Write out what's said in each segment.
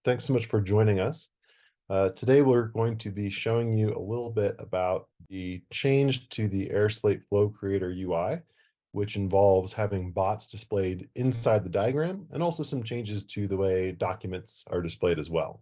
Thanks so much for joining us. Today, we're going to be showing you a little bit about the change to the airSlate Flow Creator UI, which involves having bots displayed inside the diagram and also some changes to the way documents are displayed as well.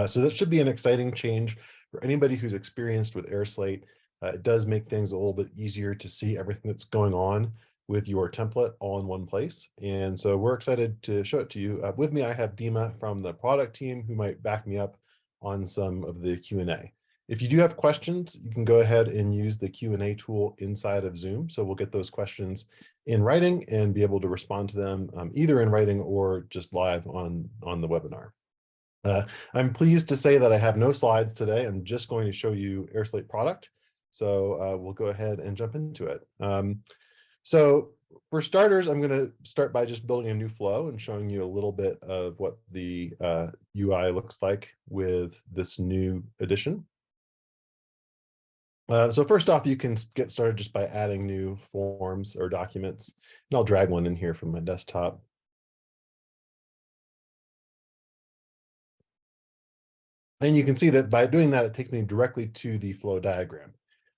So that should be an exciting change for anybody who's experienced with airSlate. It does make things a little bit easier to see everything that's going on with your template all in one place. And so we're excited to show it to you. With me, I have Dima from the product team who might back me up on some of the Q&A. If you do have questions, you can go ahead and use the Q&A tool inside of Zoom. So we'll get those questions in writing and be able to respond to them either in writing or just live on the webinar. I'm pleased to say that I have no slides today. I'm just going to show you airSlate product. So we'll go ahead and jump into it. So for starters, I'm going to start by just building a new flow and showing you a little bit of what the UI looks like with this new addition. So first off, you can get started just by adding new forms or documents. And I'll drag one in here from my desktop. And you can see that by doing that, it takes me directly to the flow diagram.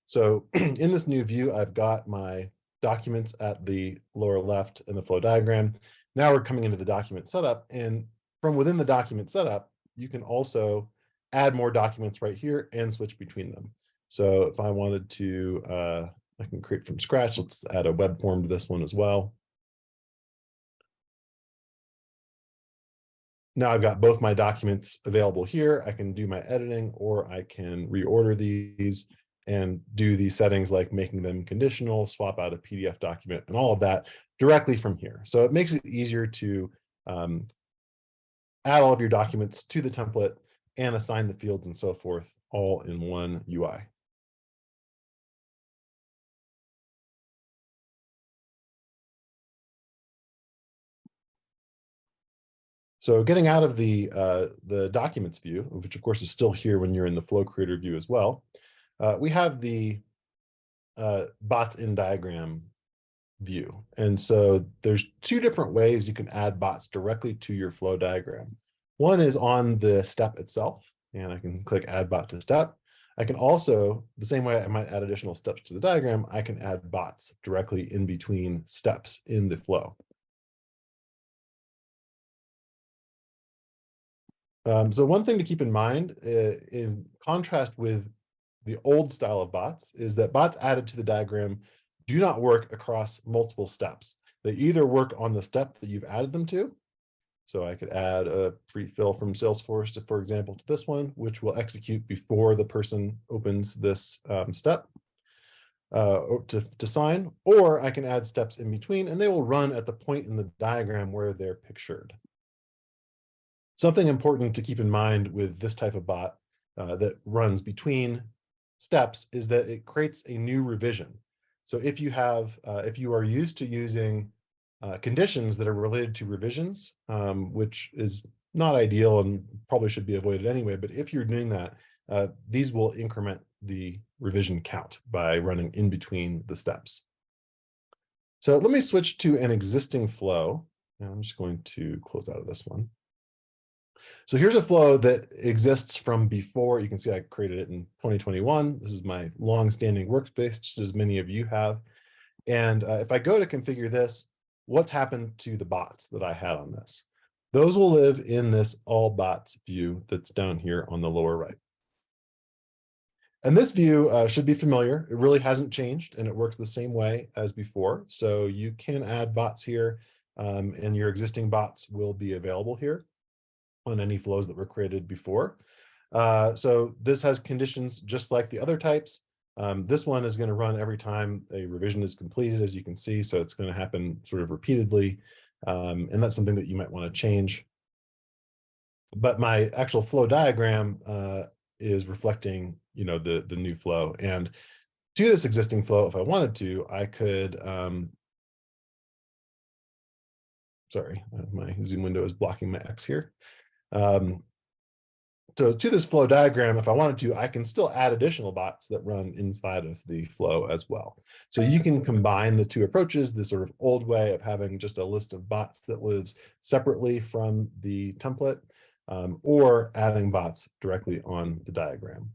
So in this new view, I've got my documents at the lower left in the flow diagram. Now we're coming into the document setup, and from within the document setup, you can also add more documents right here and switch between them. So if I wanted to, I can create from scratch. Let's add a web form to this one as well. Now I've got both my documents available here. I can do my editing, or I can reorder these and do these settings like making them conditional, swap out a PDF document, and all of that directly from here. So it makes it easier to add all of your documents to the template and assign the fields and so forth all in one UI. So getting out of the documents view, which of course is still here when you're in the flow creator view as well, we have the bots in diagram view. And so there's two different ways you can add bots directly to your flow diagram. One is on the step itself, and I can click add bot to step. I can also, the same way I might add additional steps to the diagram, I can add bots directly in between steps in the flow. So one thing to keep in mind, in contrast with the old style of bots, is that bots added to the diagram do not work across multiple steps. They either work on the step that you've added them to. So I could add a pre-fill from Salesforce, for example, to this one, which will execute before the person opens this step to sign, or I can add steps in between, and they will run at the point in the diagram where they're pictured. Something important to keep in mind with this type of bot that runs between steps is that it creates a new revision. So if you have, if you are used to using conditions that are related to revisions, which is not ideal and probably should be avoided anyway, but if you're doing that, these will increment the revision count by running in between the steps. So let me switch to an existing flow, and I'm just going to close out of this one. So here's a flow that exists from before. You can see I created it in 2021. This is my long-standing workspace, just as many of you have. And if I go to configure this, what's happened to the bots that I had on this? Those will live in this all bots view that's down here on the lower right. And this view should be familiar. It really hasn't changed, and it works the same way as before. So you can add bots here, and your existing bots will be available here on any flows that were created before. So this has conditions just like the other types. This one is going to run every time a revision is completed, as you can see. So it's going to happen sort of repeatedly. And that's something that you might want to change. But my actual flow diagram is reflecting, the new flow. And to this existing flow, if I wanted to, I could, sorry, my Zoom window is blocking my X here. So to this flow diagram, if I wanted to, I can still add additional bots that run inside of the flow as well. So you can combine the two approaches, the sort of old way of having just a list of bots that lives separately from the template, or adding bots directly on the diagram.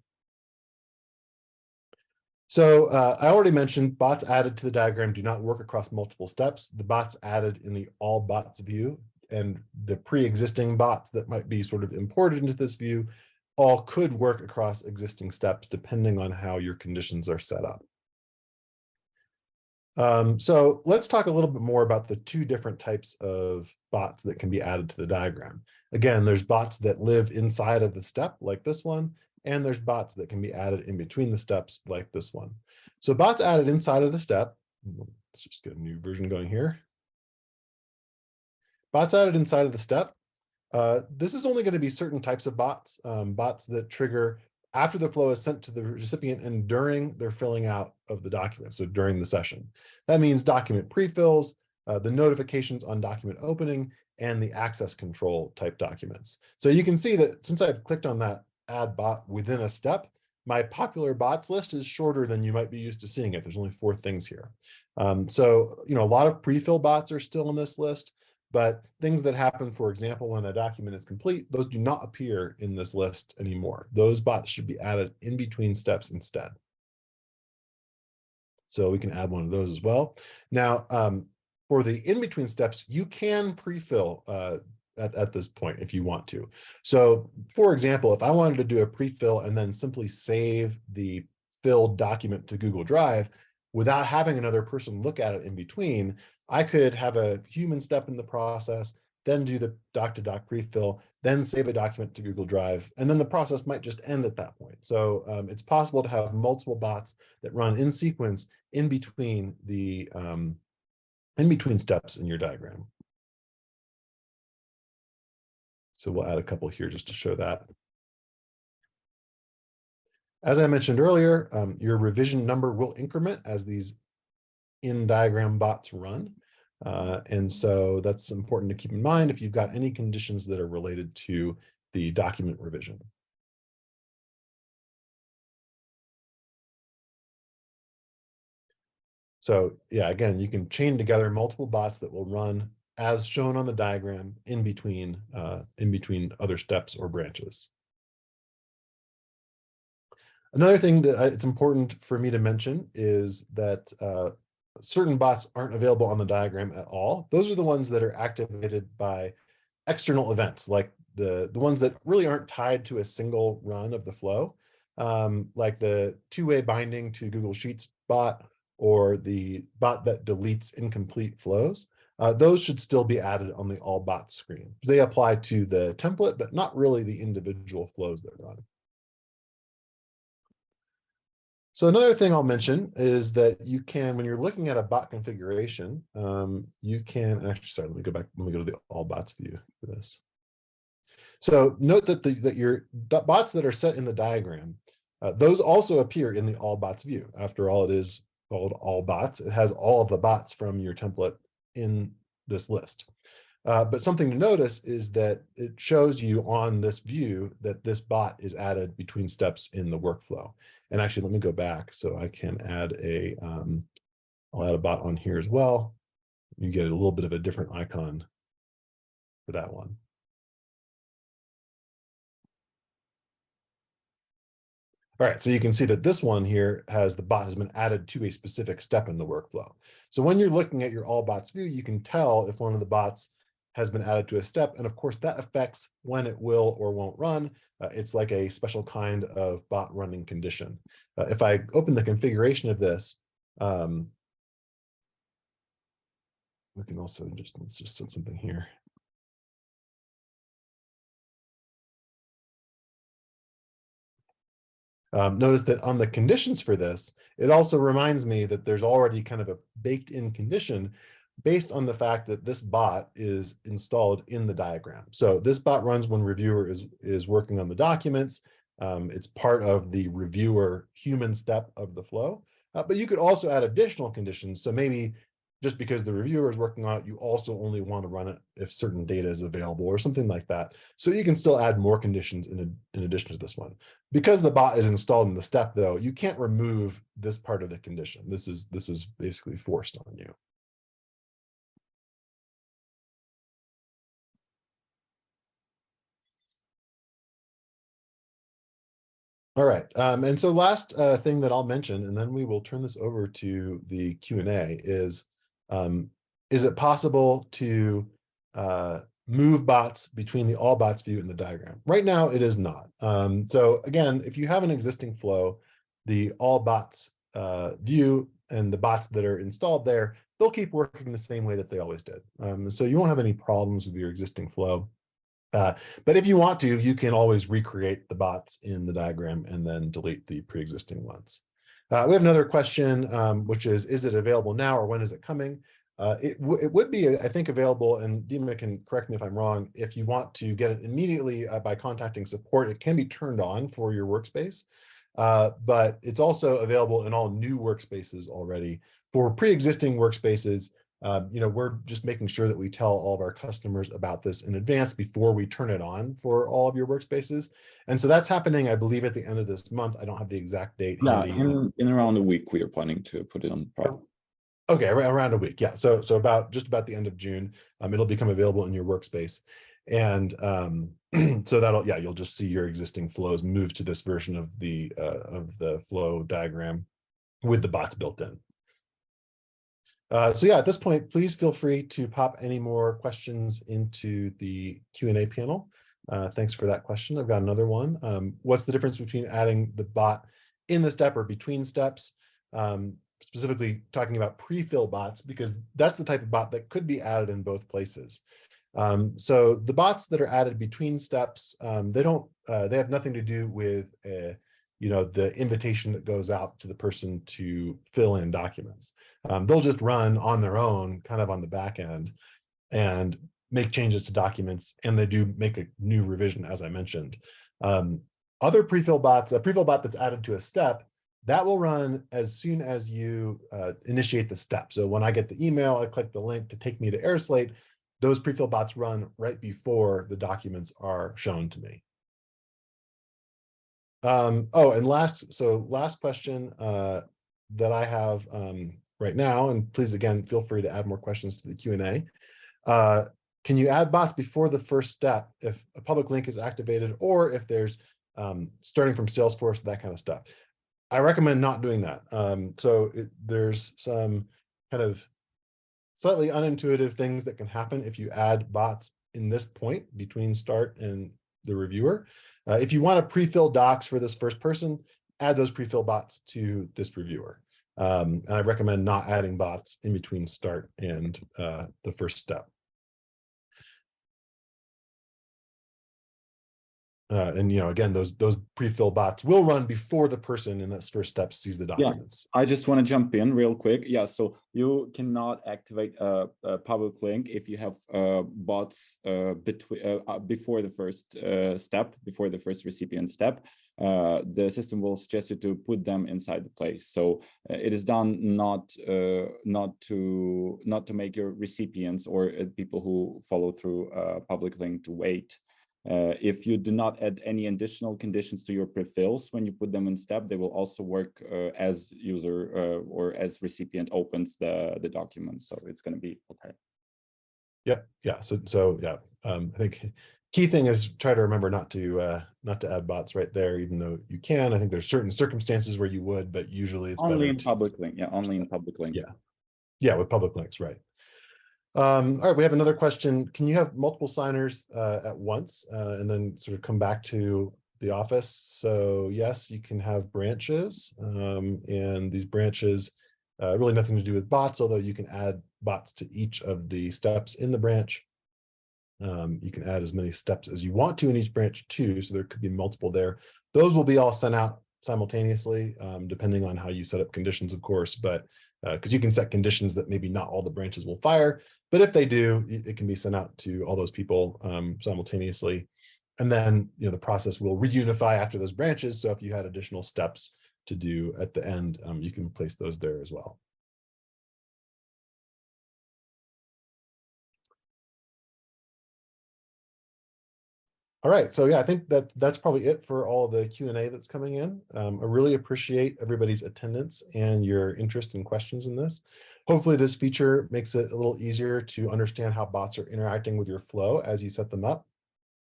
So I already mentioned bots added to the diagram do not work across multiple steps. The bots added in the all bots view and the pre-existing bots that might be sort of imported into this view all could work across existing steps depending on how your conditions are set up. So let's talk a little bit more about the two different types of bots that can be added to the diagram. Again, there's bots that live inside of the step like this one, and there's bots that can be added in between the steps like this one. So bots added inside of the step, let's just get a new version going here. Bots added inside of the step. This is only going to be certain types of bots, bots that trigger after the flow is sent to the recipient and during their filling out of the document, so during the session. That means document pre-fills, the notifications on document opening, and the access control type documents. So you can see that since I've clicked on that add bot within a step, my popular bots list is shorter than you might be used to seeing it. There's only 4 things here. So, a lot of pre-fill bots are still on this list. But things that happen, for example, when a document is complete, those do not appear in this list anymore. Those bots should be added in between steps instead. So we can add one of those as well. Now, for the in-between steps, you can pre-fill at this point if you want to. So, for example, if I wanted to do a pre-fill and then simply save the filled document to Google Drive without having another person look at it in between, I could have a human step in the process, then do the doc-to-doc pre-fill, then save a document to Google Drive, and then the process might just end at that point. So it's possible to have multiple bots that run in sequence in between steps in your diagram. So we'll add a couple here just to show that. As I mentioned earlier, your revision number will increment as these in-diagram bots run. And so that's important to keep in mind if you've got any conditions that are related to the document revision. So yeah, again, you can chain together multiple bots that will run as shown on the diagram in between other steps or branches. Another thing that it's important for me to mention is that certain bots aren't available on the diagram at all. Those are the ones that are activated by external events, like the ones that really aren't tied to a single run of the flow, like the two-way binding to Google Sheets bot or the bot that deletes incomplete flows. Those should still be added on the all bots screen. They apply to the template, but not really the individual flows that run. So another thing I'll mention is that you can, when you're looking at a bot configuration, you can, actually, sorry, let me go back, let me go to the all bots view for this. So note that your bots that are set in the diagram, those also appear in the all bots view. After all, it is called all bots. It has all of the bots from your template in this list. But something to notice is that it shows you on this view that this bot is added between steps in the workflow. And actually, let me go back so I can add I'll add a bot on here as well. You get a little bit of a different icon for that one. All right, so you can see that this one here has the bot has been added to a specific step in the workflow. So when you're looking at your all bots view, you can tell if one of the bots has been added to a step. And of course, that affects when it will or won't run. It's like a special kind of bot running condition. If I open the configuration of this, we can also let's just set something here. Notice that on the conditions for this, it also reminds me that there's already kind of a baked in condition based on the fact that this bot is installed in the diagram. So this bot runs when reviewer is working on the documents. It's part of the reviewer human step of the flow. But you could also add additional conditions. So maybe just because the reviewer is working on it, you also only want to run it if certain data is available or something like that. So you can still add more conditions in addition to this one. Because the bot is installed in the step, though, you can't remove this part of the condition. This is basically forced on you. All right. And so last thing that I'll mention, and then we will turn this over to the Q&A, is it possible to move bots between the all bots view and the diagram? Right now, it is not. So again, if you have an existing flow, the all bots view and the bots that are installed there, they'll keep working the same way that they always did. So you won't have any problems with your existing flow. But if you want to, you can always recreate the bots in the diagram and then delete the pre-existing ones. We have another question, which is it available now or when is it coming? It would be, I think, available, and Dima can correct me if I'm wrong, if you want to get it immediately by contacting support, it can be turned on for your workspace. But it's also available in all new workspaces already. For pre-existing workspaces, we're just making sure that we tell all of our customers about this in advance before we turn it on for all of your workspaces. And so that's happening, I believe, at the end of this month. I don't have the exact date handy. In around a week, we are planning to put it on private. Okay, around a week, yeah. So just about the end of June, it'll become available in your workspace. And so you'll just see your existing flows move to this version of the flow diagram with the bots built in. So yeah, at this point, please feel free to pop any more questions into the Q&A panel. Thanks for that question. I've got another one. What's the difference between adding the bot in the step or between steps? Specifically talking about pre-fill bots, because that's the type of bot that could be added in both places. So the bots that are added between steps, they have nothing to do with the invitation that goes out to the person to fill in documents. They'll just run on their own, kind of on the back end, and make changes to documents, and they do make a new revision, as I mentioned. Other pre-fill bots, a pre-fill bot that's added to a step, that will run as soon as you initiate the step. So when I get the email, I click the link to take me to airSlate, those pre-fill bots run right before the documents are shown to me. And last question that I have right now, and please, again, feel free to add more questions to the Q&A. Can you add bots before the first step if a public link is activated, or if there's starting from Salesforce, that kind of stuff? I recommend not doing that. There's some kind of slightly unintuitive things that can happen if you add bots in this point between start and the reviewer. If you want to pre-fill docs for this first person, add those pre-fill bots to this reviewer. And I recommend not adding bots in between start and the first step. And again, those pre-fill bots will run before the person in this first step sees the documents. Yeah, I just want to jump in real quick. Yeah, so you cannot activate a public link if you have bots before the first step, before the first recipient step. The system will suggest you to put them inside the place. So it is done not to make your recipients or people who follow through a public link to wait. If you do not add any additional conditions to your pre-fills when you put them in step, they will also work as user or as recipient opens the document. So it's going to be okay. Yep. Yeah. So yeah. I think key thing is try to remember not to add bots right there, even though you can. I think there's certain circumstances where you would, but usually it's only better in public link. Yeah, only in public link. Yeah. Yeah, with public links, right. All right, we have another question. Can you have multiple signers at once and then sort of come back to the office? So yes, you can have branches, and these branches really nothing to do with bots, although you can add bots to each of the steps in the branch. You can add as many steps as you want to in each branch too, so there could be multiple there. Those will be all sent out simultaneously, depending on how you set up conditions, of course, but because you can set conditions that maybe not all the branches will fire, but if they do, it can be sent out to all those people simultaneously. And then the process will reunify after those branches. So if you had additional steps to do at the end, you can place those there as well. All right, so yeah, I think that's probably it for all the Q&A that's coming in. I really appreciate everybody's attendance and your interest and questions in this. Hopefully this feature makes it a little easier to understand how bots are interacting with your flow as you set them up.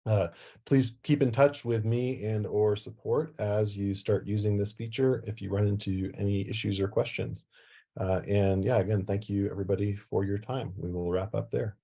Uh, please keep in touch with me and or support as you start using this feature if you run into any issues or questions. And yeah, again, thank you everybody for your time. We will wrap up there.